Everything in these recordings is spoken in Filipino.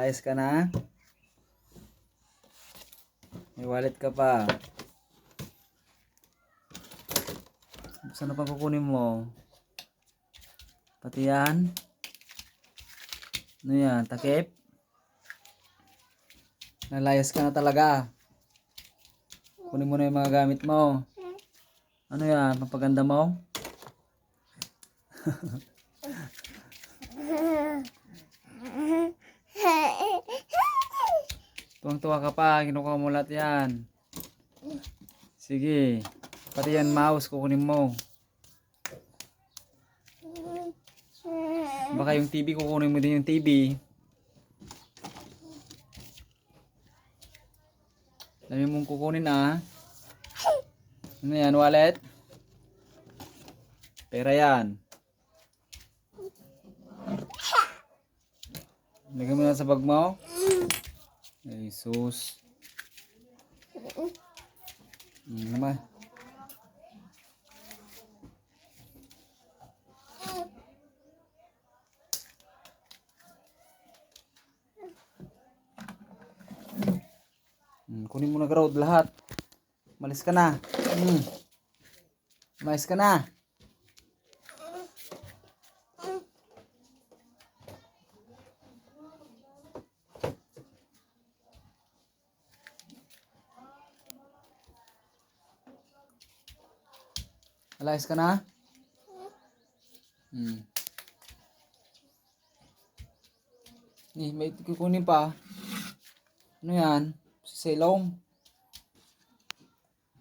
Layas ka na? May wallet ka pa. Saan na pang kukunin mo? Pati yan? Ano yan? Takip? Nalayas ka na talaga. Kunin mo na yung mga gamit mo. Ano yan? Papaganda mo? Tuwang-tuwa ka pa. Kinukuha mo lahat yan. Sige. Pati yan mouse kukunin mo. Baka yung TV kukunin mo din yung TV. Dami mong kukunin ah. Ano yan, wallet? Pera yan. Lagyan mo na sa bag mo. Ay, sus. Naman. Kunin mo na road lahat. Malis ka na. Malis ka na. Alayas ka na? May kukunin pa. Ano yan? Silong.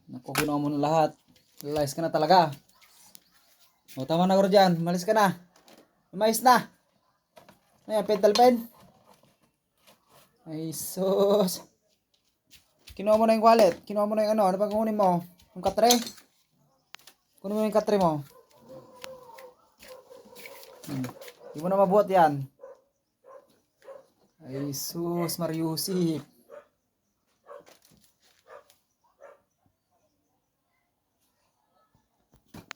Nakukuha mo na lahat. Alayas ka na talaga. O tama na ko dyan. Malis ka na. Umayos na. Ano yan? Pental pen? Ay sus. Kinuha mo na yung wallet. Kinuha mo na yung ano. Ano pang kukunin mo? Yung katre? Kunin mo yung katre mo. Hindi mo na mabuhat yan. Ay sus, Mariusip.